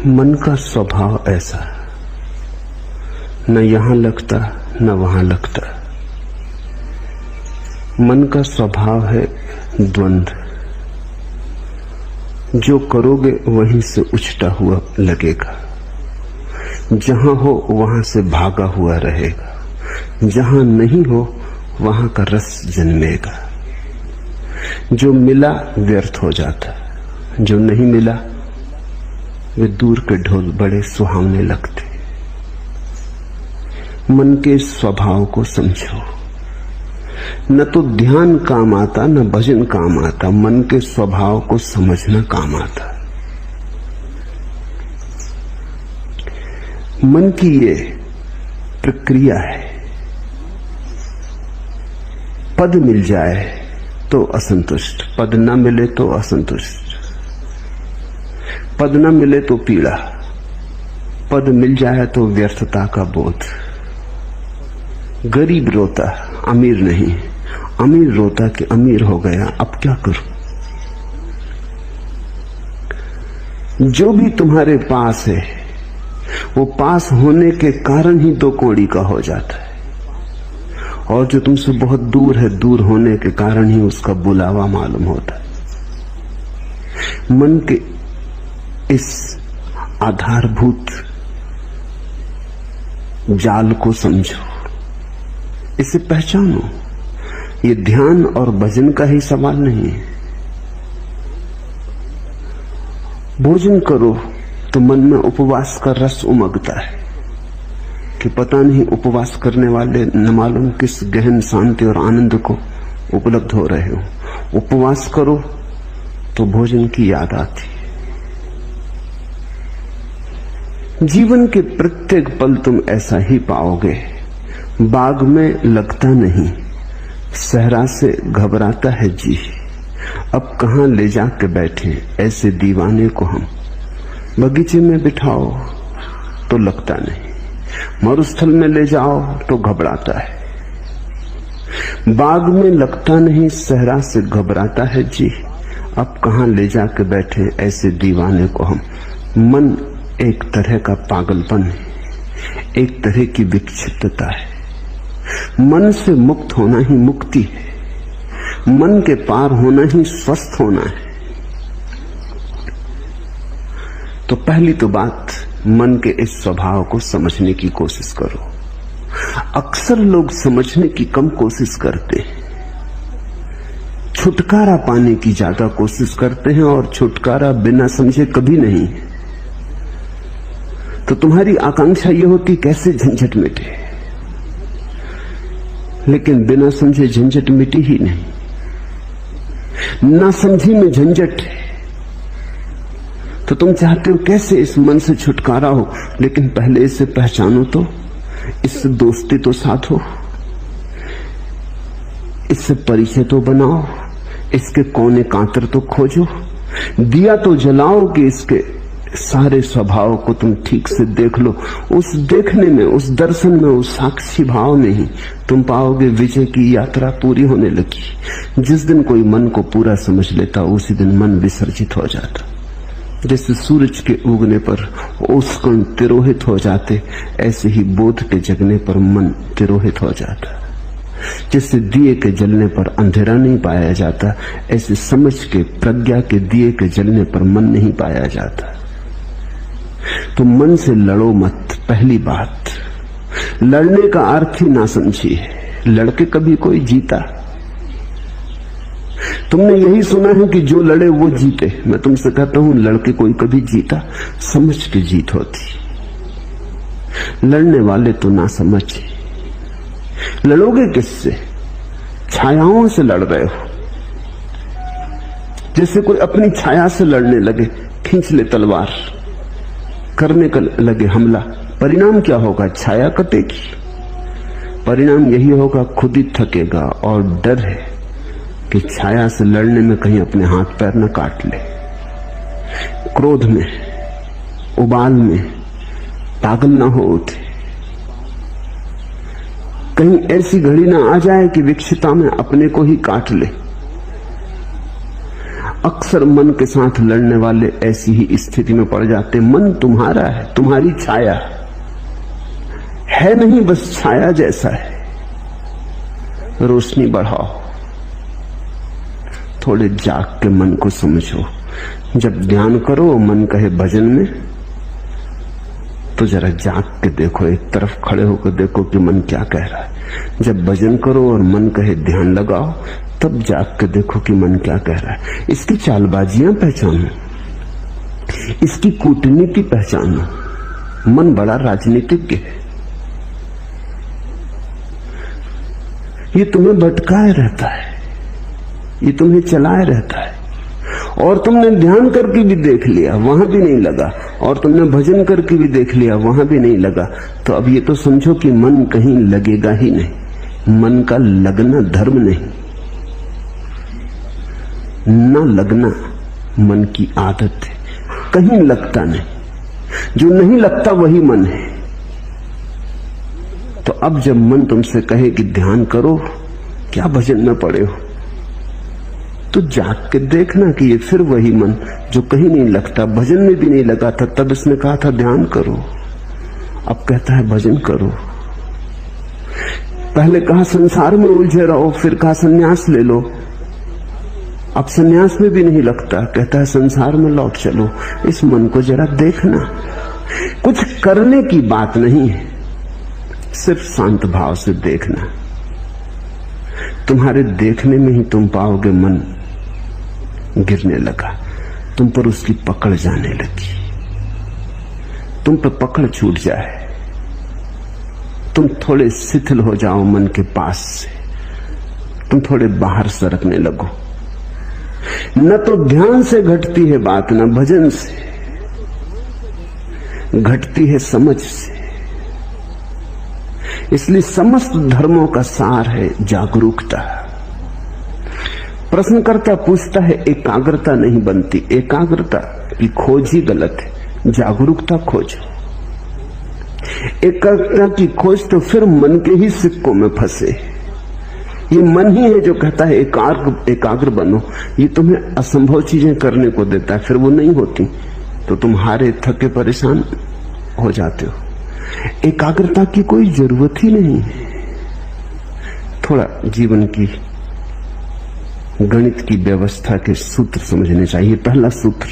मन का स्वभाव ऐसा, न यहां लगता न वहां लगता। मन का स्वभाव है द्वंद्व। जो करोगे वहीं से उछटा हुआ लगेगा, जहां हो वहां से भागा हुआ रहेगा, जहां नहीं हो वहां का रस जन्मेगा। जो मिला व्यर्थ हो जाता, जो नहीं मिला वे दूर के ढोल बड़े सुहावने लगते। मन के स्वभाव को समझो। न तो ध्यान काम आता न भजन काम आता, मन के स्वभाव को समझना काम आता। मन की ये प्रक्रिया है। पद मिल जाए तो असंतुष्ट, पद न मिले तो असंतुष्ट, पद न मिले तो पीड़ा, पद मिल जाए तो व्यर्थता का बोध। गरीब रोता अमीर नहीं, अमीर रोता कि अमीर हो गया, अब क्या करूं। जो भी तुम्हारे पास है वो पास होने के कारण ही दो कौड़ी का हो जाता है, और जो तुमसे बहुत दूर है, दूर होने के कारण ही उसका बुलावा मालूम होता है। मन के इस आधारभूत जाल को समझो, इसे पहचानो। ये ध्यान और भजन का ही सवाल नहीं है। भोजन करो तो मन में उपवास का रस उमगता है कि पता नहीं उपवास करने वाले न मालूम किस गहन शांति और आनंद को उपलब्ध हो रहे हो। उपवास करो तो भोजन की याद आती। जीवन के प्रत्येक पल तुम ऐसा ही पाओगे। बाग में लगता नहीं, सहरा से घबराता है जी। अब कहां ले जाके बैठे ऐसे दीवाने को हम। बगीचे में बिठाओ तो लगता नहीं, मरुस्थल में ले जाओ तो घबराता है। बाग में लगता नहीं, सहरा से घबराता है जी। अब कहां ले जाके बैठे ऐसे दीवाने को हम। मन एक तरह का पागलपन है, एक तरह की विक्षिप्तता है। मन से मुक्त होना ही मुक्ति है, मन के पार होना ही स्वस्थ होना है। तो पहली तो बात, मन के इस स्वभाव को समझने की कोशिश करो। अक्सर लोग समझने की कम कोशिश करते हैं, छुटकारा पाने की ज्यादा कोशिश करते हैं, और छुटकारा बिना समझे कभी नहीं। तो तुम्हारी आकांक्षा यह होती कैसे झंझट मिटे, लेकिन बिना समझे झंझट मिटी ही नहीं। ना समझी में झंझट है, तो तुम चाहते हो कैसे इस मन से छुटकारा हो, लेकिन पहले इसे पहचानो तो, इससे दोस्ती तो साथ हो, इससे परिचय तो बनाओ, इसके कोने कांतर तो खोजो, दिया तो जलाओ कि इसके सारे स्वभाव को तुम ठीक से देख लो। उस देखने में, उस दर्शन में, उस साक्षी भाव में ही तुम पाओगे विजय की यात्रा पूरी होने लगी। जिस दिन कोई मन को पूरा समझ लेता, उसी दिन मन विसर्जित हो जाता। जैसे सूरज के उगने पर ओसकण तिरोहित हो जाते, ऐसे ही बोध के जगने पर मन तिरोहित हो जाता। जैसे दिए के जलने पर अंधेरा नहीं पाया जाता, ऐसे समझ के, प्रज्ञा के दिए के जलने पर मन नहीं पाया जाता। तो मन से लड़ो मत। पहली बात, लड़ने का अर्थ ही ना समझी है। लड़के कभी कोई जीता? तुमने यही सुना है कि जो लड़े वो जीते। मैं तुमसे कहता हूं, लड़के कोई कभी जीता? समझ के जीत होती। लड़ने वाले तो ना समझे। लड़ोगे किससे? छायाओं से लड़ रहे हो। जैसे कोई अपनी छाया से लड़ने लगे, खींच ले तलवार, करने का लगे हमला। परिणाम क्या होगा? छाया कटेगी। परिणाम यही होगा, खुद ही थकेगा। और डर है कि छाया से लड़ने में कहीं अपने हाथ पैर न काट ले। क्रोध में, उबाल में पागल ना हो उठे। कहीं ऐसी घड़ी ना आ जाए कि विक्षिप्तता में अपने को ही काट ले। अक्सर मन के साथ लड़ने वाले ऐसी ही स्थिति में पड़ जाते। मन तुम्हारा है, तुम्हारी छाया है नहीं, बस छाया जैसा है। रोशनी बढ़ाओ, थोड़े जाग के मन को समझो। जब ध्यान करो मन कहे भजन में, तो जरा जाग के देखो, एक तरफ खड़े होकर देखो कि मन क्या कह रहा है। जब भजन करो और मन कहे ध्यान लगाओ, तब जाग के देखो कि मन क्या कह रहा है। इसकी चालबाजियां पहचानो, इसकी कूटनीति पहचानो। मन बड़ा राजनीतिज्ञ है, ये तुम्हें भटकाए रहता है, ये तुम्हें चलाए रहता है। और तुमने ध्यान करके भी देख लिया, वहां भी नहीं लगा, और तुमने भजन करके भी देख लिया, वहां भी नहीं लगा। तो अब ये तो समझो कि मन कहीं लगेगा ही नहीं। मन का लगना धर्म नहीं, ना लगना मन की आदत है। कहीं लगता नहीं, जो नहीं लगता वही मन है। तो अब जब मन तुमसे कहे कि ध्यान करो, क्या भजन में पड़े हो, तो जाग के देखना कि ये फिर वही मन जो कहीं नहीं लगता, भजन में भी नहीं लगा था। तब इसने कहा था ध्यान करो, अब कहता है भजन करो। पहले कहा संसार में उलझे रहो, फिर कहा संन्यास ले लो। अब संन्यास में भी नहीं लगता, कहता है संसार में लौट चलो। इस मन को जरा देखना, कुछ करने की बात नहीं है, सिर्फ शांत भाव से देखना। तुम्हारे देखने में ही तुम पाओगे मन गिरने लगा, तुम पर उसकी पकड़ जाने लगी, तुम पर पकड़ छूट जाए, तुम थोड़े शिथिल हो जाओ मन के पास से, तुम थोड़े बाहर सरकने लगो। न तो ध्यान से घटती है बात, न भजन से घटती है, समझ से। इसलिए समस्त धर्मों का सार है जागरूकता। प्रश्नकर्ता पूछता है एकाग्रता नहीं बनती, एकाग्रता की खोज ही गलत है, जागरूकता खोजो। एकाग्रता की खोज तो फिर मन के ही सिक्कों में फंसे। ये मन ही है जो कहता है एकाग्र बनो, ये तुम्हें असंभव चीजें करने को देता है, फिर वो नहीं होती तो तुम हारे थके परेशान हो जाते हो। एकाग्रता की कोई जरूरत ही नहीं है। थोड़ा जीवन की गणित की व्यवस्था के सूत्र समझने चाहिए। पहला सूत्र,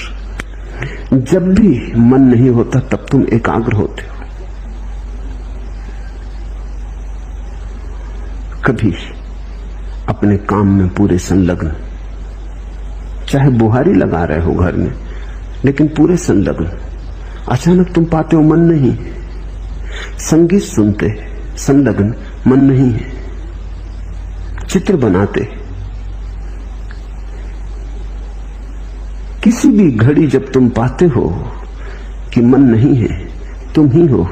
जब भी मन नहीं होता तब तुम एकाग्र होते हो। कभी अपने काम में पूरे संलग्न, चाहे बुहारी लगा रहे हो घर में, लेकिन पूरे संलग्न, अचानक तुम पाते हो मन नहीं है। संगीत सुनते संलग्न, मन नहीं है। चित्र बनाते, किसी भी घड़ी जब तुम पाते हो कि मन नहीं है, तुम ही हो,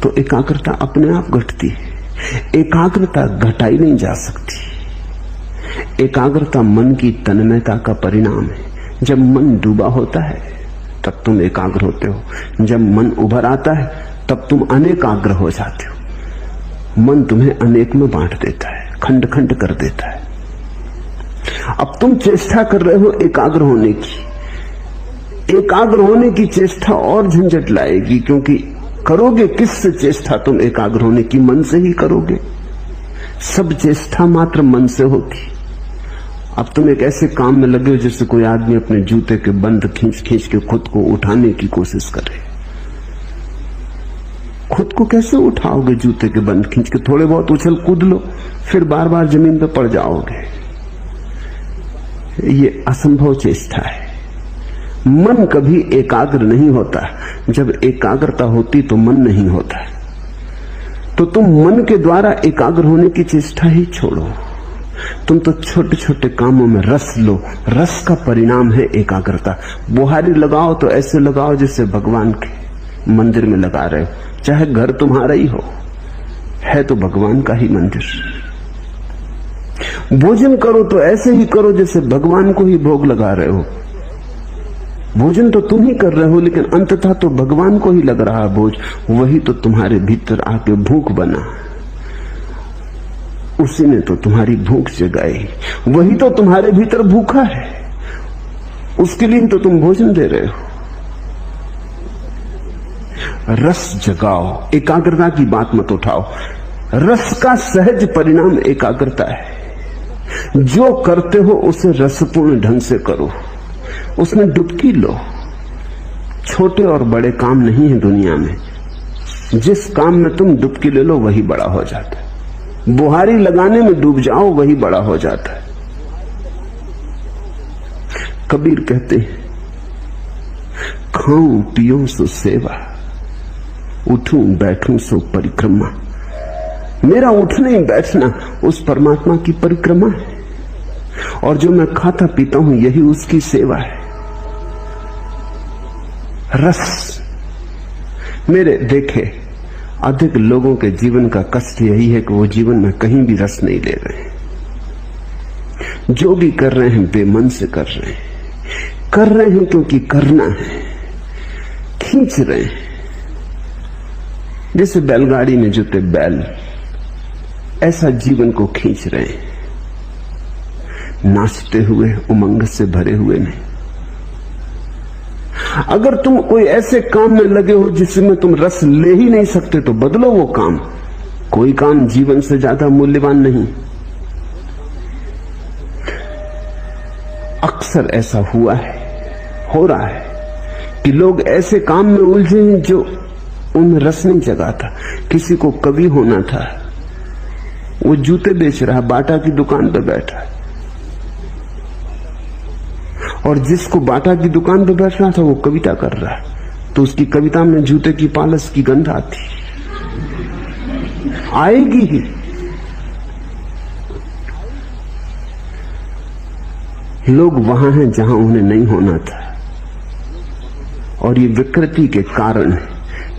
तो एकाग्रता अपने आप घटती है। एकाग्रता घटाई नहीं जा सकती। एकाग्रता मन की तन्मयता का परिणाम है। जब मन डूबा होता है तब तुम एकाग्र होते हो, जब मन उभर आता है तब तुम अनेकाग्र हो जाते हो। मन तुम्हें अनेक में बांट देता है, खंड खंड कर देता है। अब तुम चेष्टा कर रहे हो एकाग्र होने की। एकाग्र होने की चेष्टा और झंझट लाएगी, क्योंकि करोगे किससे चेष्टा तुम एकाग्र होने की? मन से ही करोगे। सब चेष्टा मात्र मन से होती। अब तुम एक ऐसे काम में लगे हो जैसे कोई आदमी अपने जूते के बंद खींच खींच के खुद को उठाने की कोशिश करे। खुद को कैसे उठाओगे जूते के बंद खींच के? थोड़े बहुत उछल कूद लो, फिर बार बार जमीन पर पड़ जाओगे। ये असंभव चेष्टा है। मन कभी एकाग्र नहीं होता। जब एकाग्रता होती तो मन नहीं होता। तो तुम मन के द्वारा एकाग्र होने की चेष्टा ही छोड़ो। तुम तो छोटे छोटे कामों में रस लो। रस का परिणाम है एकाग्रता। बुहारी लगाओ तो ऐसे लगाओ जैसे भगवान के मंदिर में लगा रहे हो, चाहे घर तुम्हारा ही हो, है तो भगवान का ही मंदिर। भोजन करो तो ऐसे ही करो जैसे भगवान को ही भोग लगा रहे हो। भोजन तो तुम ही कर रहे हो, लेकिन अंततः तो भगवान को ही लग रहा है भोज। वही तो तुम्हारे भीतर आके भूख बना, उसी ने तो तुम्हारी भूख जगाई। वही तो तुम्हारे भीतर भूखा है, उसके लिए तो तुम भोजन दे रहे हो। रस जगाओ, एकाग्रता की बात मत उठाओ। रस का सहज परिणाम एकाग्रता है। जो करते हो उसे रसपूर्ण ढंग से करो, उसमें डुबकी लो। छोटे और बड़े काम नहीं है दुनिया में, जिस काम में तुम डुबकी ले लो वही बड़ा हो जाता है। बुहारी लगाने में डूब जाओ, वही बड़ा हो जाता है। कबीर कहते हैं, खाऊं पियूं सो सेवा, उठूं बैठूं सो परिक्रमा। मेरा उठना ही बैठना उस परमात्मा की परिक्रमा है, और जो मैं खाता पीता हूं यही उसकी सेवा है। रस, मेरे देखे अधिक लोगों के जीवन का कष्ट यही है कि वो जीवन में कहीं भी रस नहीं ले रहे हैं। जो भी कर रहे हैं बेमन से कर रहे हैं, कर रहे हैं क्योंकि करना है, खींच रहे हैं। जैसे बैलगाड़ी में जुते बैल, ऐसा जीवन को खींच रहे हैं, नाचते हुए, उमंग से भरे हुए नहीं। अगर तुम कोई ऐसे काम में लगे हो जिसमें तुम रस ले ही नहीं सकते तो बदलो वो काम। कोई काम जीवन से ज्यादा मूल्यवान नहीं। अक्सर ऐसा हुआ है, हो रहा है कि लोग ऐसे काम में उलझे हैं जो उनमें रस नहीं जगाता। किसी को कवि होना था, वो जूते बेच रहा है, बाटा की दुकान पर बैठा है, और जिसको बाटा की दुकान पर बैठ रहा था वो कविता कर रहा है, तो उसकी कविता में जूते की पालस की गंध आती, आएगी ही। लोग वहां हैं जहां उन्हें नहीं होना था, और ये विकृति के कारण है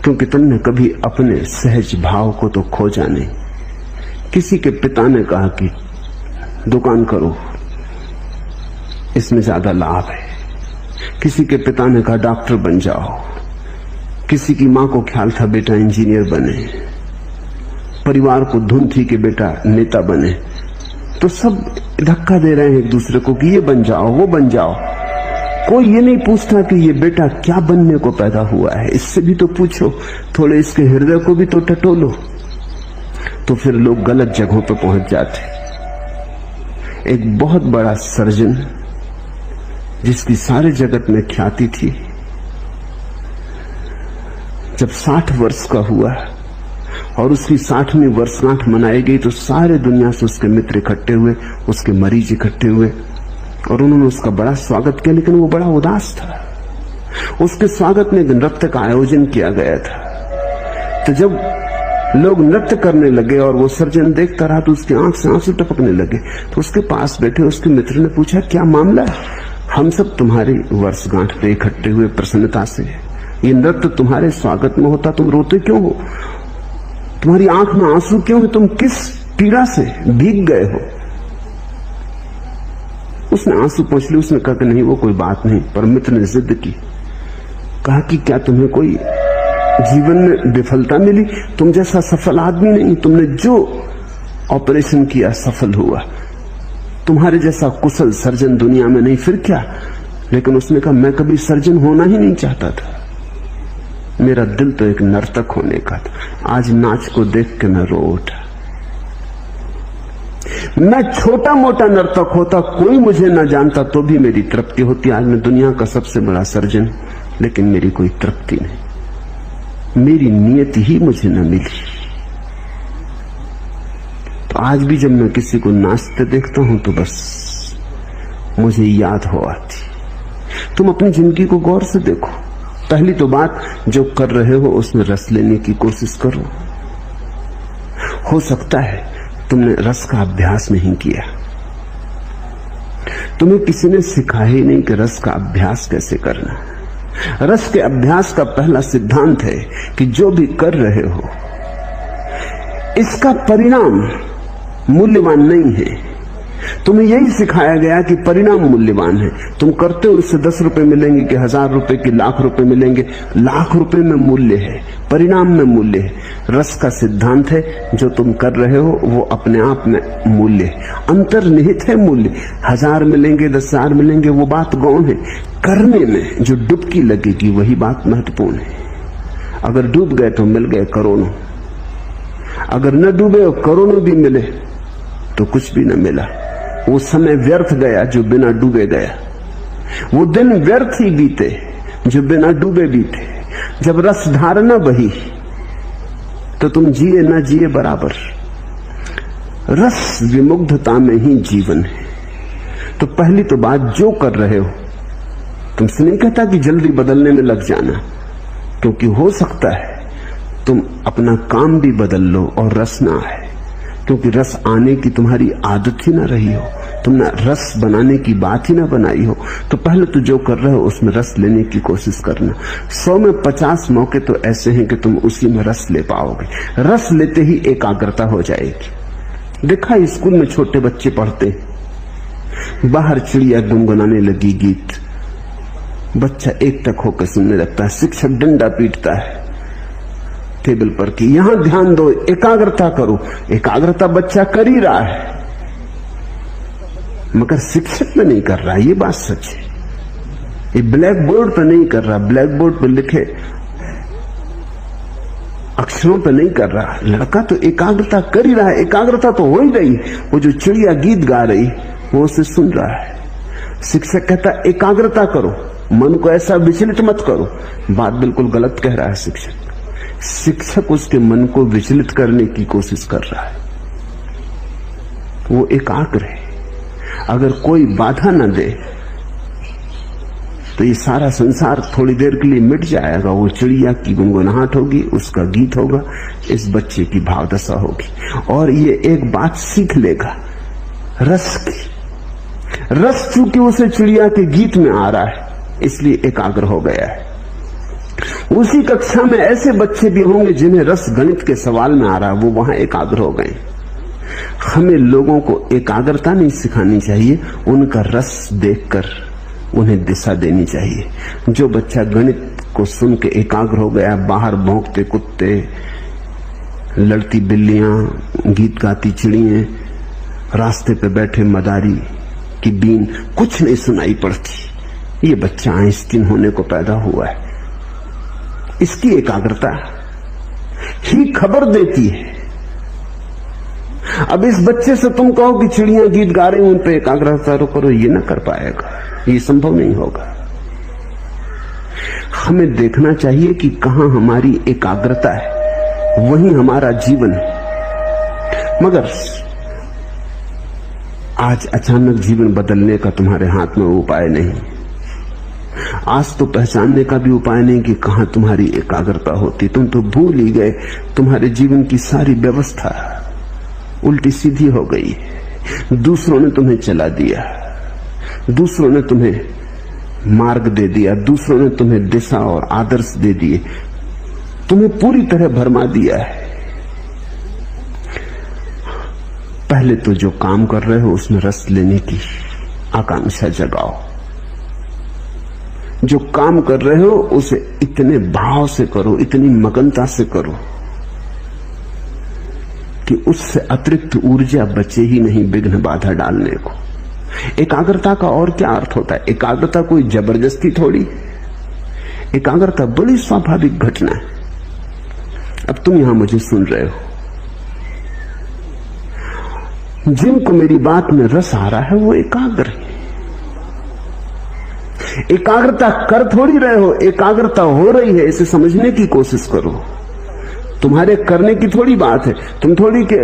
क्योंकि तुमने कभी अपने सहज भाव को तो खोजा नहीं। किसी के पिता ने कहा कि दुकान करो, इसमें ज्यादा लाभ है। किसी के पिता ने कहा डॉक्टर बन जाओ। किसी की मां को ख्याल था बेटा इंजीनियर बने। परिवार को धुन थी कि बेटा नेता बने। तो सब धक्का दे रहे हैं एक दूसरे को कि ये बन जाओ, वो बन जाओ। कोई ये नहीं पूछता कि ये बेटा क्या बनने को पैदा हुआ है। इससे भी तो पूछो, थोड़े इसके हृदय को भी तो टटोलो। तो फिर लोग गलत जगहों पर पहुंच जाते। एक बहुत बड़ा सर्जन जिसकी सारे जगत में ख्याति थी, जब 60 वर्ष का हुआ और उसकी 60वीं वर्षगांठ मनाई गई तो सारे दुनिया से उसके मित्र इकट्ठे हुए, उसके मरीज इकट्ठे हुए, और उन्होंने उसका बड़ा स्वागत किया। लेकिन वो बड़ा उदास था। उसके स्वागत में एक नृत्य का आयोजन किया गया था। तो जब लोग नृत्य करने लगे और वो सर्जन देखता रहा तो उसकी आंख से आंसू टपकने लगे। तो उसके पास बैठे उसके मित्र ने पूछा, क्या मामला है? हम सब तुम्हारी वर्षगांठ पे इकट्ठे हुए प्रसन्नता से। ये नृत्य तुम्हारे स्वागत में होता, तुम रोते क्यों हो? तुम्हारी आंख में आंसू क्यों है? तुम किस पीड़ा से भीग गए हो? उसने आंसू पोंछ लिए। उसने कहा कि नहीं, वो कोई बात नहीं। पर मित्र ने जिद की, कहा कि क्या तुम्हें कोई जीवन में विफलता मिली? तुम जैसा सफल आदमी नहीं। तुमने जो ऑपरेशन किया सफल हुआ। तुम्हारे जैसा कुशल सर्जन दुनिया में नहीं, फिर क्या? लेकिन उसने कहा, मैं कभी सर्जन होना ही नहीं चाहता था। मेरा दिल तो एक नर्तक होने का था। आज नाच को देख के मैं रो उठा। मैं छोटा मोटा नर्तक होता, कोई मुझे न जानता तो भी मेरी तृप्ति होती। आज मैं दुनिया का सबसे बड़ा सर्जन, लेकिन मेरी कोई तृप्ति नहीं। मेरी नियति ही मुझे न मिली। तो आज भी जब मैं किसी को नाचते देखता हूं तो बस मुझे याद हो आती। तुम अपनी जिंदगी को गौर से देखो। पहली तो बात, जो कर रहे हो उसमें रस लेने की कोशिश करो। हो सकता है तुमने रस का अभ्यास नहीं किया। तुम्हें किसी ने सिखाया ही नहीं कि रस का अभ्यास कैसे करना। रस के अभ्यास का पहला सिद्धांत है कि जो भी कर रहे हो इसका परिणाम मूल्यवान नहीं है। तुम्हें यही सिखाया गया कि परिणाम मूल्यवान है। तुम करते हो उससे 10 रुपए मिलेंगे कि 1000 रुपए की लाख रुपए मिलेंगे। लाख रुपए में मूल्य है, परिणाम में मूल्य है। रस का सिद्धांत है, जो तुम कर रहे हो वो अपने आप में मूल्य है, अंतर्निहित है मूल्य। 1000 मिलेंगे 10,000 मिलेंगे वो बात गौण है। करने में जो डुबकी लगेगी वही बात महत्वपूर्ण है। अगर डूब गए तो मिल गए करोड़ों, अगर न डूबे और करोड़ों भी मिले तो कुछ भी न मिला। वो समय व्यर्थ गया जो बिना डूबे गया, वो दिन व्यर्थ ही बीते जो बिना डूबे बीते। जब रस धारना बही तो तुम जिए ना जिए बराबर। रस विमुग्धता में ही जीवन है। तो पहली तो बात, जो कर रहे हो, तुमसे नहीं कहता कि जल्दी बदलने में लग जाना, क्योंकि हो सकता है तुम अपना काम भी बदल लो और रस ना आए, क्योंकि रस आने की तुम्हारी आदत ही ना रही हो, तुमने रस बनाने की बात ही ना बनाई हो। तो पहले तो जो कर रहे हो उसमें रस लेने की कोशिश करना। 100 में 50 मौके तो ऐसे हैं कि तुम उसी में रस ले पाओगे। रस लेते ही एकाग्रता हो जाएगी। देखा, स्कूल में छोटे बच्चे पढ़ते, बाहर चिड़िया गुनगुनाने लगी गीत, बच्चा एक टक होकर सुनने लगता है। शिक्षक डंडा पीटता है टेबल पर कि यहां ध्यान दो, एकाग्रता करो। एकाग्रता बच्चा कर ही रहा है, मगर शिक्षक में नहीं कर रहा, ये बात सच है। ये ब्लैक बोर्ड पर नहीं कर रहा, ब्लैक बोर्ड पर लिखे अक्षरों पर नहीं कर रहा। लड़का तो एकाग्रता कर ही रहा है, एकाग्रता तो हो ही रही। वो जो चिड़िया गीत गा रही वो उसे सुन रहा है। शिक्षक कहता एकाग्रता करो, मन को ऐसा विचलित मत करो। बात बिल्कुल गलत कह रहा है शिक्षक। शिक्षक उसके मन को विचलित करने की कोशिश कर रहा है। वो एकाग्र है। अगर कोई बाधा न दे तो ये सारा संसार थोड़ी देर के लिए मिट जाएगा। वो चिड़िया की गुनगुनाहट होगी, उसका गीत होगा, इस बच्चे की भावदशा होगी, और ये एक बात सीख लेगा रस की। रस चूंकि उसे चिड़िया के गीत में आ रहा है इसलिए एकाग्र हो गया है। उसी कक्षा में ऐसे बच्चे भी होंगे जिन्हें रस गणित के सवाल में आ रहा है, वो वहां एकाग्र हो गए। हमें लोगों को एकाग्रता नहीं सिखानी चाहिए, उनका रस देखकर उन्हें दिशा देनी चाहिए। जो बच्चा गणित को सुन के एकाग्र हो गया, बाहर भौंकते कुत्ते, लड़ती बिल्लियां, गीत गाती चिड़ियां, रास्ते पे बैठे मदारी की बीन कुछ नहीं सुनाई पड़ती, ये बच्चा आइंस्टीन होने को पैदा हुआ है। इसकी एकाग्रता ही खबर देती है। अब इस बच्चे से तुम कहो कि चिड़ियां गीत गा रही, उन पे एकाग्रता करो, ये ना कर पाएगा, ये संभव नहीं होगा। हमें देखना चाहिए कि कहां हमारी एकाग्रता है, वही हमारा जीवन है। मगर आज अचानक जीवन बदलने का तुम्हारे हाथ में उपाय नहीं। आज तो पहचानने का भी उपाय नहीं कि कहां तुम्हारी एकाग्रता होती। तुम तो भूल ही गए, तुम्हारे जीवन की सारी व्यवस्था उल्टी सीधी हो गई। दूसरों ने तुम्हें चला दिया, दूसरों ने तुम्हें मार्ग दे दिया, दूसरों ने तुम्हें दिशा और आदर्श दे दिए, तुम्हें पूरी तरह भरमा दिया है। पहले तो जो काम कर रहे हो उसमें रस लेने की आकांक्षा जगाओ। जो काम कर रहे हो उसे इतने भाव से करो, इतनी मगनता से करो कि उससे अतिरिक्त ऊर्जा बचे ही नहीं विघ्न बाधा डालने को। एकाग्रता का और क्या अर्थ होता है? एकाग्रता कोई जबरदस्ती थोड़ी, एकाग्रता बड़ी स्वाभाविक घटना है। अब तुम यहां मुझे सुन रहे हो, जिनको मेरी बात में रस आ रहा है वो एकाग्र है। एकाग्रता कर थोड़ी रहे हो, एकाग्रता हो रही है, इसे समझने की कोशिश करो। तुम्हारे करने की थोड़ी बात है। तुम थोड़ी के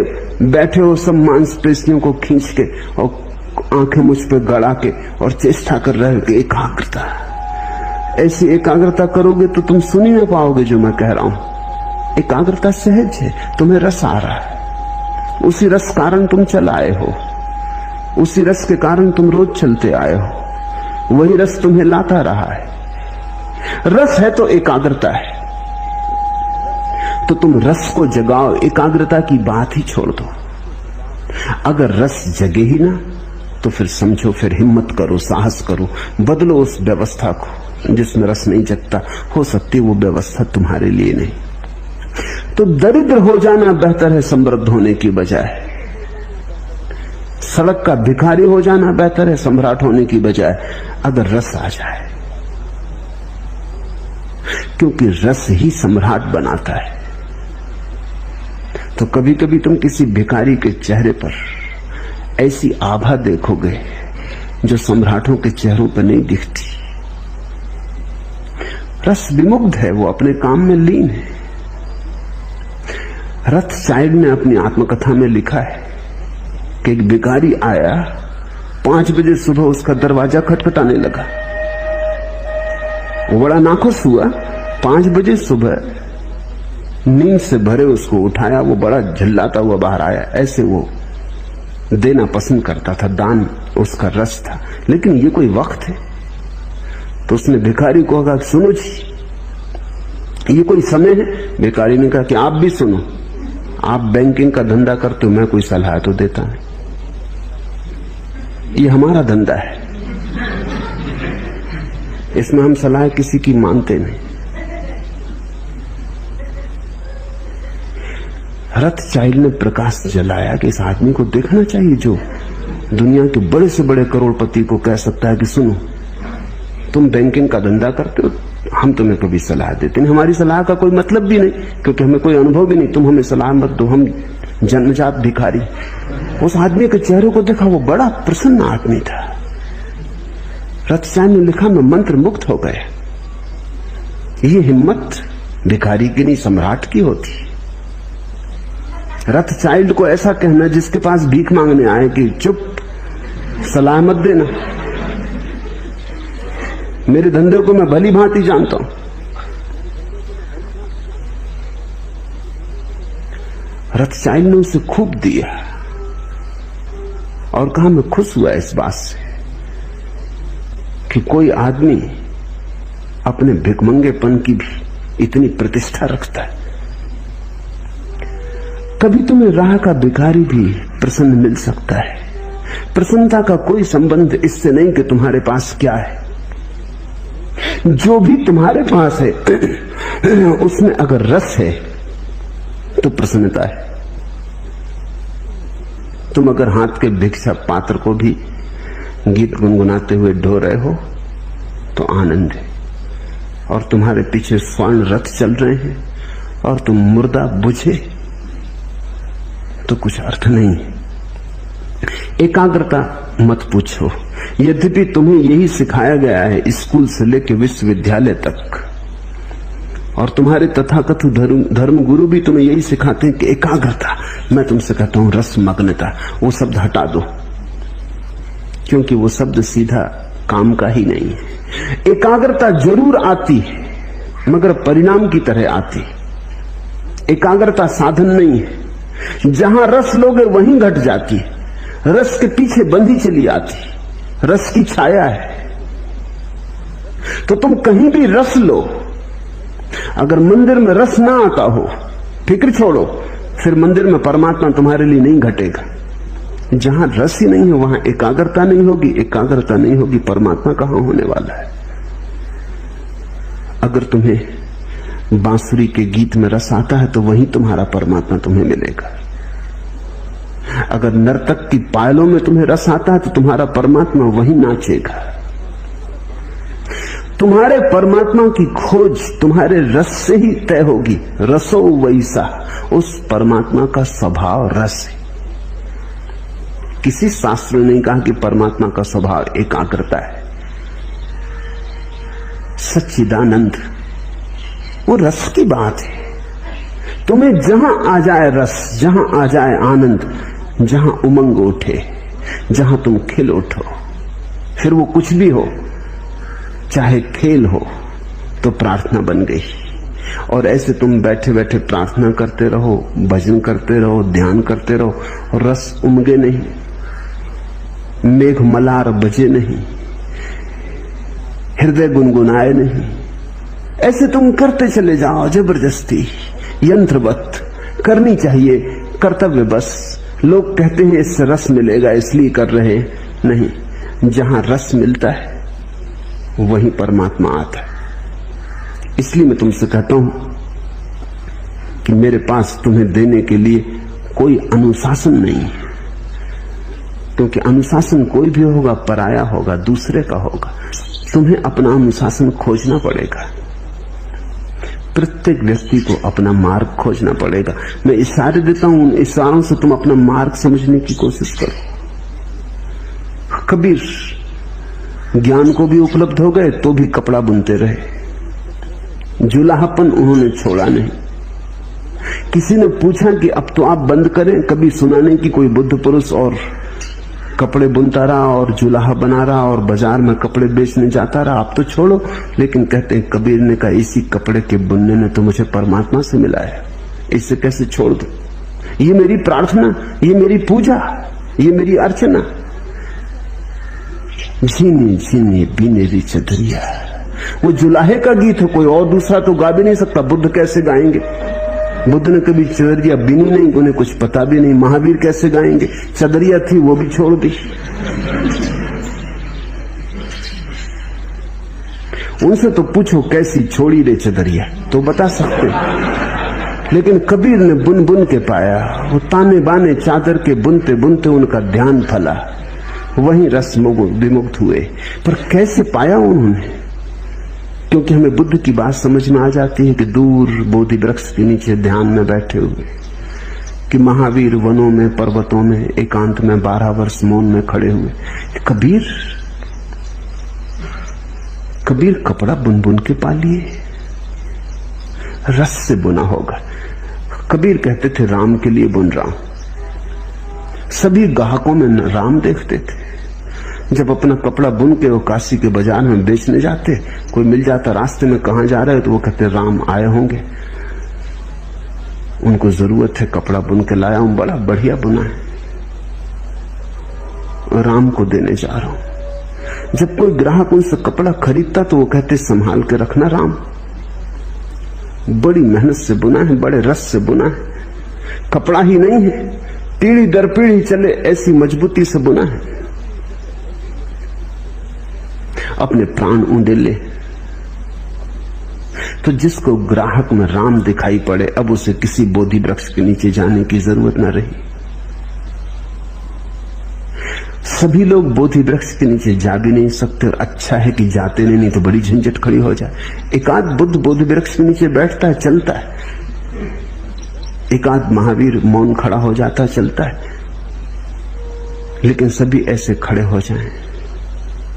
बैठे हो सब मांसपेशियों को खींच के और आंखें मुझ पे गड़ा के और चेष्टा कर रहे हो कि एकाग्रता। ऐसी एकाग्रता करोगे तो तुम सुन ही ना पाओगे जो मैं कह रहा हूं। एकाग्रता सहज है, तुम्हें रस आ रहा है, उसी रस कारण तुम चल आए हो, उसी रस के कारण तुम रोज चलते आए हो, वही रस तुम्हें लाता रहा है। रस है तो एकाग्रता है, तो तुम रस को जगाओ, एकाग्रता की बात ही छोड़ दो। अगर रस जगे ही ना तो फिर समझो, फिर हिम्मत करो, साहस करो, बदलो उस व्यवस्था को जिसमें रस नहीं जगता। हो सकती वो व्यवस्था तुम्हारे लिए नहीं। तो दरिद्र हो जाना बेहतर है समृद्ध होने की बजाय। सड़क का भिखारी हो जाना बेहतर है सम्राट होने की बजाय, अगर रस आ जाए, क्योंकि रस ही सम्राट बनाता है। तो कभी कभी तुम किसी भिखारी के चेहरे पर ऐसी आभा देखोगे जो सम्राटों के चेहरों पर नहीं दिखती। रस विमुग्ध है, वो अपने काम में लीन है। रथचाइल्ड ने अपनी आत्मकथा में लिखा है कि एक भिखारी आया, 5 बजे सुबह उसका दरवाजा खटखटाने लगा। वो बड़ा नाखुश हुआ। 5 बजे सुबह नींद से भरे उसको उठाया। वो बड़ा झल्लाता हुआ बाहर आया। ऐसे वो देना पसंद करता था, दान उसका रस था। लेकिन ये कोई वक्त है? तो उसने भिखारी को कहा, सुनो जी, ये कोई समय है? भिखारी ने कहा कि आप भी सुनो, आप बैंकिंग का धंधा करते हो, मैं कोई सलाह तो देता नहीं, ये हमारा धंधा है, इसमें हम सलाह किसी की मानते नहीं। रथचाइल्ड ने प्रकाश जलाया कि इस आदमी को देखना चाहिए जो दुनिया के बड़े से बड़े करोड़पति को कह सकता है कि सुनो, तुम बैंकिंग का धंधा करते हो, हम तुम्हें कभी सलाह देते नहीं, हमारी सलाह का कोई मतलब भी नहीं, क्योंकि हमें कोई अनुभव भी नहीं, तुम हमें सलाह मत दो, हम जन्मजात भिखारी। उस आदमी के चेहरे को देखा, वो बड़ा प्रसन्न आदमी था। रथचाइल्ड ने लिखा, मैं मंत्र मुक्त हो गया। ये हिम्मत भिखारी की नहीं, सम्राट की होती। रथचाइल्ड को ऐसा कहना जिसके पास भीख मांगने आए कि चुप, सलाह मत देना, मेरे धंधे को मैं भली भांति जानता हूं। रथचाइल्ड ने उसे खूब दिया और कहा, मैं खुश हुआ इस बात से कि कोई आदमी अपने भिखमंगेपन की भी इतनी प्रतिष्ठा रखता है। कभी तुम्हें राह का भिखारी भी प्रसन्न मिल सकता है। प्रसन्नता का कोई संबंध इससे नहीं कि तुम्हारे पास क्या है। जो भी तुम्हारे पास है उसमें अगर रस है तो प्रसन्नता है। तुम अगर हाथ के भिक्षा पात्र को भी गीत गुनगुनाते हुए ढो रहे हो तो आनंद है, और तुम्हारे पीछे स्वर्ण रथ चल रहे हैं और तुम मुर्दा बुझे तो कुछ अर्थ नहीं है। एकाग्रता मत पूछो, यद्यपि तुम्हें यही सिखाया गया है स्कूल से लेकर विश्वविद्यालय तक, और तुम्हारे तथाकथित धर्म गुरु भी तुम्हें यही सिखाते हैं कि एकाग्रता। मैं तुमसे कहता हूं रस मग्नता, वो शब्द हटा दो, क्योंकि वो शब्द सीधा काम का ही नहीं है। एकाग्रता जरूर आती है मगर परिणाम की तरह आती। एकाग्रता साधन नहीं है। जहां रस लोगे वहीं घट जाती, रस के पीछे बंधी चली आती, रस की छाया है। तो तुम कहीं भी रस लो, अगर मंदिर में रस ना आता हो, फिक्र छोड़ो, फिर मंदिर में परमात्मा तुम्हारे लिए नहीं घटेगा। जहां रस ही नहीं है वहां एकाग्रता नहीं होगी, एकाग्रता नहीं होगी, परमात्मा कहां होने वाला है। अगर तुम्हें बांसुरी के गीत में रस आता है तो वहीं तुम्हारा परमात्मा तुम्हें मिलेगा। अगर नर्तक की पायलों में तुम्हें रस आता है तो तुम्हारा परमात्मा वहीं नाचेगा। तुम्हारे परमात्मा की खोज तुम्हारे रस से ही तय होगी। रसो वैसा, उस परमात्मा का स्वभाव रस है। किसी शास्त्र ने नहीं कहा कि परमात्मा का स्वभाव एकाग्रता है। सच्चिदानंद वो रस की बात है। तुम्हें जहां आ जाए रस, जहां आ जाए आनंद, जहां उमंग उठे, जहां तुम खिल उठो, फिर वो कुछ भी हो, चाहे खेल हो, तो प्रार्थना बन गई। और ऐसे तुम बैठे बैठे प्रार्थना करते रहो, भजन करते रहो, ध्यान करते रहो, और रस उमगे नहीं, मेघ मलार बजे नहीं, हृदय गुनगुनाए नहीं। ऐसे तुम करते चले जाओ जबरदस्ती, यंत्रवत। करनी चाहिए कर्तव्य बस। लोग कहते हैं इससे रस मिलेगा इसलिए कर रहे हैं, नहीं, जहां रस मिलता है वहीं परमात्मा आता है। इसलिए मैं तुमसे कहता हूं कि मेरे पास तुम्हें देने के लिए कोई अनुशासन नहीं है, क्योंकि अनुशासन कोई भी होगा पराया होगा, दूसरे का होगा। तुम्हें अपना अनुशासन खोजना पड़ेगा। प्रत्येक व्यक्ति को अपना मार्ग खोजना पड़ेगा। मैं इशारे देता हूं, उन इशारों से तुम अपना मार्ग समझने की कोशिश करो। कबीर ज्ञान को भी उपलब्ध हो गए तो भी कपड़ा बुनते रहे। जुलाहापन उन्होंने छोड़ा नहीं। किसी ने पूछा कि अब तो आप बंद करें, कभी सुना नहीं कि कोई बुद्ध पुरुष और कपड़े बुनता रहा और जुलाहा बना रहा और बाजार में कपड़े बेचने जाता रहा, आप तो छोड़ो। लेकिन कहते हैं कबीर ने कहा, इसी कपड़े के बुनने ने तो मुझे परमात्मा से मिला है, इसे कैसे छोड़ दूं? ये मेरी प्रार्थना, ये मेरी पूजा, ये मेरी अर्चना। झीनी झीनी बीनेरी चदरिया, वो जुलाहे का गीत है, कोई और दूसरा तो गा भी नहीं सकता। बुद्ध कैसे गाएंगे? बुद्ध ने कभी चदरिया बीनी नहीं, उन्हें कुछ पता भी नहीं। महावीर कैसे गाएंगे? चदरिया थी वो भी छोड़ दी। उनसे तो पूछो कैसी छोड़ी रे चदरिया, तो बता सकते। लेकिन कबीर ने बुन बुन के पाया। वो ताने बाने चादर के बुनते बुनते उनका ध्यान फला, वहीं रस विमुक्त हुए। पर कैसे पाया उन्होंने? क्योंकि हमें बुद्ध की बात समझ में आ जाती है कि दूर बोधि वृक्ष के नीचे ध्यान में बैठे हुए, कि महावीर वनों में पर्वतों में एकांत में 12 वर्ष मौन में खड़े हुए। कबीर कपड़ा बुन बुन के पा लिए, रस से बुना होगा। कबीर कहते थे राम के लिए बुन रहा हूं। सभी ग्राहकों में राम देखते थे। जब अपना कपड़ा बुन के वो काशी के बाजार में बेचने जाते, कोई मिल जाता रास्ते में, कहां जा रहे हो, तो वो कहते राम आए होंगे, उनको जरूरत है, कपड़ा बुन के लाया हूं, बड़ा बढ़िया बुना है, राम को देने जा रहा हूं। जब कोई ग्राहक उनसे कपड़ा खरीदता तो वो कहते संभाल के रखना राम, बड़ी मेहनत से बुना है, बड़े रस से बुना है। कपड़ा ही नहीं है, पीढ़ी दर पीढ़ी चले ऐसी मजबूती से बुना है। अपने प्राण उंडेले। तो जिसको ग्राहक में राम दिखाई पड़े, अब उसे किसी बोधि वृक्ष के नीचे जाने की जरूरत न रही। सभी लोग बोधि वृक्ष के नीचे जा भी नहीं सकते, और अच्छा है कि जाते नहीं तो बड़ी झंझट खड़ी हो जाए। एकाध बुद्ध बोधि वृक्ष के नीचे बैठता है, चलता है, एकाध महावीर मौन खड़ा हो जाता है, चलता है। लेकिन सभी ऐसे खड़े हो जाएं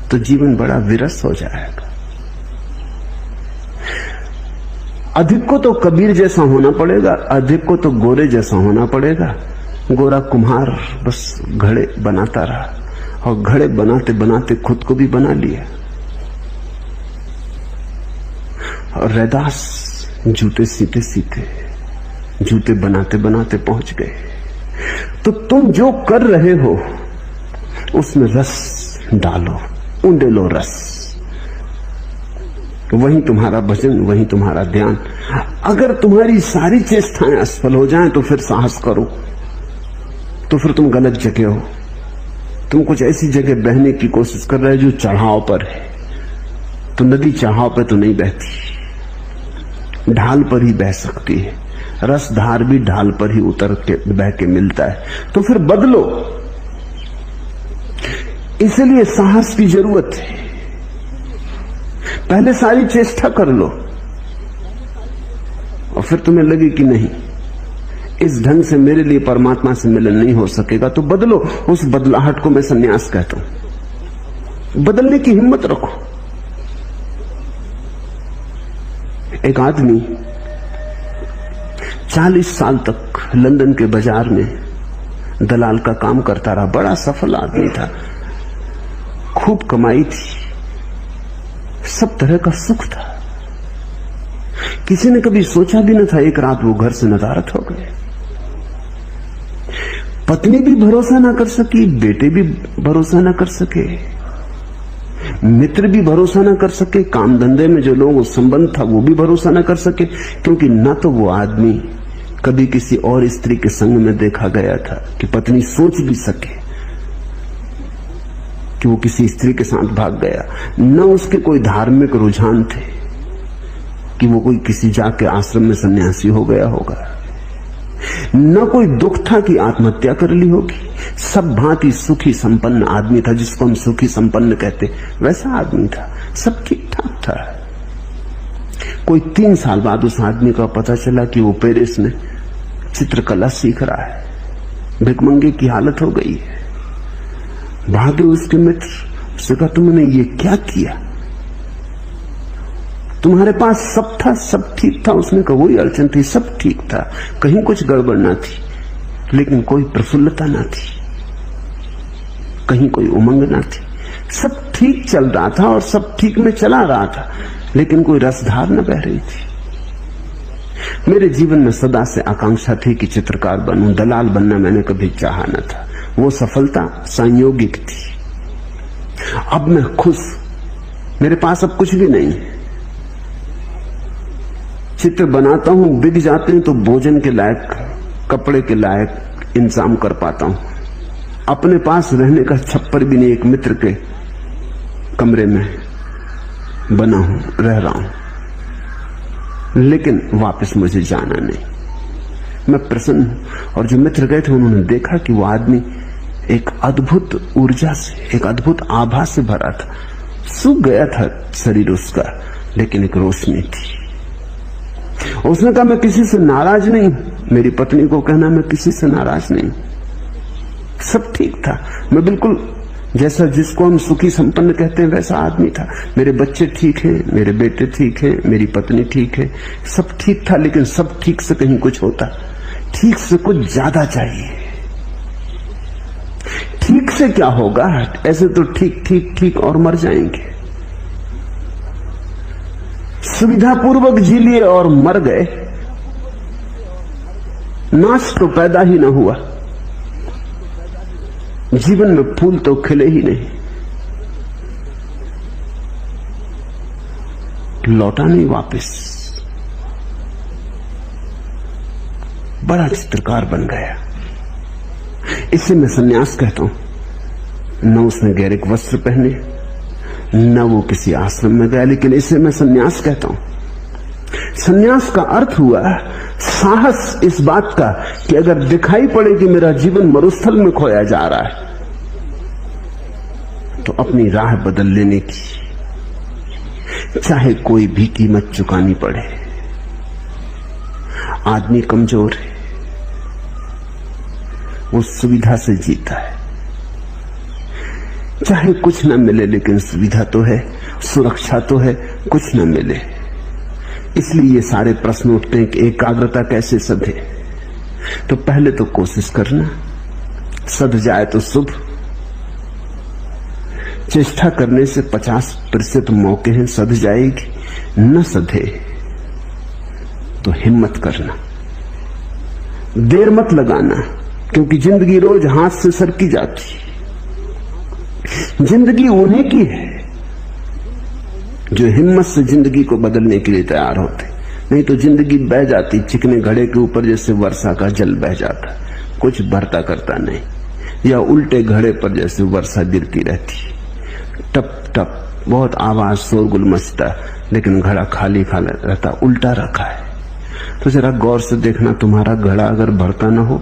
तो जीवन बड़ा विरस हो जाएगा। अधिक को तो कबीर जैसा होना पड़ेगा, अधिक को तो गोरे जैसा होना पड़ेगा। गोरा कुम्हार बस घड़े बनाता रहा, और घड़े बनाते बनाते खुद को भी बना लिया। और रैदास जूते सीते सीते, जूते बनाते बनाते पहुंच गए। तो तुम जो कर रहे हो उसमें रस डालो, उंडे लो रस। वही तुम्हारा भजन, वही तुम्हारा ध्यान। अगर तुम्हारी सारी चेष्टाएं असफल हो जाएं तो फिर साहस करो, तो फिर तुम गलत जगह हो। तुम कुछ ऐसी जगह बहने की कोशिश कर रहे हो जो चढ़ाव पर है। तो नदी चढ़ाव पर तो नहीं बहती, ढाल पर ही बह सकती है। रस धार भी ढाल पर ही उतर के बह के मिलता है। तो फिर बदलो। इसलिए साहस की जरूरत है। पहले सारी चेष्टा कर लो, और फिर तुम्हें लगे कि नहीं, इस ढंग से मेरे लिए परमात्मा से मिलन नहीं हो सकेगा, तो बदलो। उस बदलाहट को मैं संन्यास कहता हूं। बदलने की हिम्मत रखो। एक आदमी 40 साल तक लंदन के बाजार में दलाल का काम करता रहा। बड़ा सफल आदमी था, खूब कमाई थी, सब तरह का सुख था। किसी ने कभी सोचा भी न था एक रात वो घर से नदारद हो गए। पत्नी भी भरोसा ना कर सकी, बेटे भी भरोसा ना कर सके, मित्र भी भरोसा ना कर सके, काम धंधे में जो लोग संबंध था वो भी भरोसा ना कर सके, क्योंकि न तो वो आदमी कभी किसी और स्त्री के संग में देखा गया था कि पत्नी सोच भी सके, कि वो किसी स्त्री के साथ भाग गया, न उसके कोई धार्मिक रुझान थे कि वो कोई किसी जाके आश्रम में सन्यासी हो गया होगा, न कोई दुख था कि आत्महत्या कर ली होगी। सब भांति सुखी संपन्न आदमी था, जिसको हम सुखी संपन्न कहते, वैसा आदमी था, सब ठीक ठाक था। कोई 3 साल बाद उस आदमी का पता चला कि वो पेरिस में चित्रकला सीख रहा है, भिखमंगे की हालत हो गई है। भागे उसके मित्र, उससे कहा तुमने ये क्या किया, तुम्हारे पास सब था, सब ठीक था। उसने कहा वही अड़चन थी, सब ठीक था, कहीं कुछ गड़बड़ ना थी, लेकिन कोई प्रफुल्लता ना थी, कहीं कोई उमंग ना थी। सब ठीक चल रहा था और सब ठीक में चला रहा था, लेकिन कोई रसधार न बह रही थी। मेरे जीवन में सदा से आकांक्षा थी कि चित्रकार बनूं, दलाल बनना मैंने कभी चाहा न था। वो सफलता संयोगिक थी। अब मैं खुश, मेरे पास अब कुछ भी नहीं है। चित्र बनाता हूं, बिक जाते हैं तो भोजन के लायक, कपड़े के लायक इंतजाम कर पाता हूं। अपने पास रहने का छप्पर भी नहीं, एक मित्र के कमरे में बना हूं, रह रहा हूं, लेकिन वापस मुझे जाना नहीं। मैं प्रसन्न हूं। और जो मित्र गए थे उन्होंने देखा कि वो आदमी एक अद्भुत ऊर्जा से, एक अद्भुत आभा से भरा था। सूख गया था शरीर उसका, लेकिन एक रोशनी थी। उसने कहा मैं किसी से नाराज नहीं। मेरी पत्नी को कहना मैं किसी से नाराज नहीं, सब ठीक था। मैं बिल्कुल जैसा जिसको हम सुखी संपन्न कहते हैं वैसा आदमी था। मेरे बच्चे ठीक हैं, मेरे बेटे ठीक हैं, मेरी पत्नी ठीक है, सब ठीक था। लेकिन सब ठीक से कहीं कुछ होता, ठीक से कुछ ज्यादा चाहिए। ठीक से क्या होगा, ऐसे तो ठीक ठीक ठीक और मर जाएंगे। सुविधापूर्वक जी लिए और मर गए, नाश तो पैदा ही ना हुआ। जीवन में फूल तो खिले ही नहीं, लौटा नहीं वापस। बड़ा चित्रकार बन गया। इसे मैं सन्यास कहता हूं। न उसने गैरिक वस्त्र पहने, न वो किसी आश्रम में गया, लेकिन इसे मैं सन्यास कहता हूं। सन्यास का अर्थ हुआ साहस इस बात का कि अगर दिखाई पड़े कि मेरा जीवन मरुस्थल में खोया जा रहा है, तो अपनी राह बदल लेने की, चाहे कोई भी कीमत चुकानी पड़े। आदमी कमजोर है, वो सुविधा से जीता है। चाहे कुछ न मिले, लेकिन सुविधा तो है, सुरक्षा तो है, कुछ न मिले। इसलिए ये सारे प्रश्न उठते हैं कि एकाग्रता कैसे सधे। तो पहले तो कोशिश करना, सध जाए तो शुभ। चेष्टा करने से 50% मौके हैं सध जाएगी, न सधे तो हिम्मत करना, देर मत लगाना, क्योंकि जिंदगी रोज हाथ से सरकी जाती। जिंदगी उन्हीं की है जो हिम्मत से जिंदगी को बदलने के लिए तैयार होते, नहीं तो जिंदगी बह जाती चिकने घड़े के ऊपर, जैसे वर्षा का जल बह जाता, कुछ भरता करता नहीं, या उल्टे घड़े पर जैसे वर्षा गिरती रहती, टप टप बहुत आवाज शोरगुल मचता, लेकिन घड़ा खाली खाली रहता, उल्टा रखा है। तो जरा गौर से देखना, तुम्हारा घड़ा अगर भरता ना हो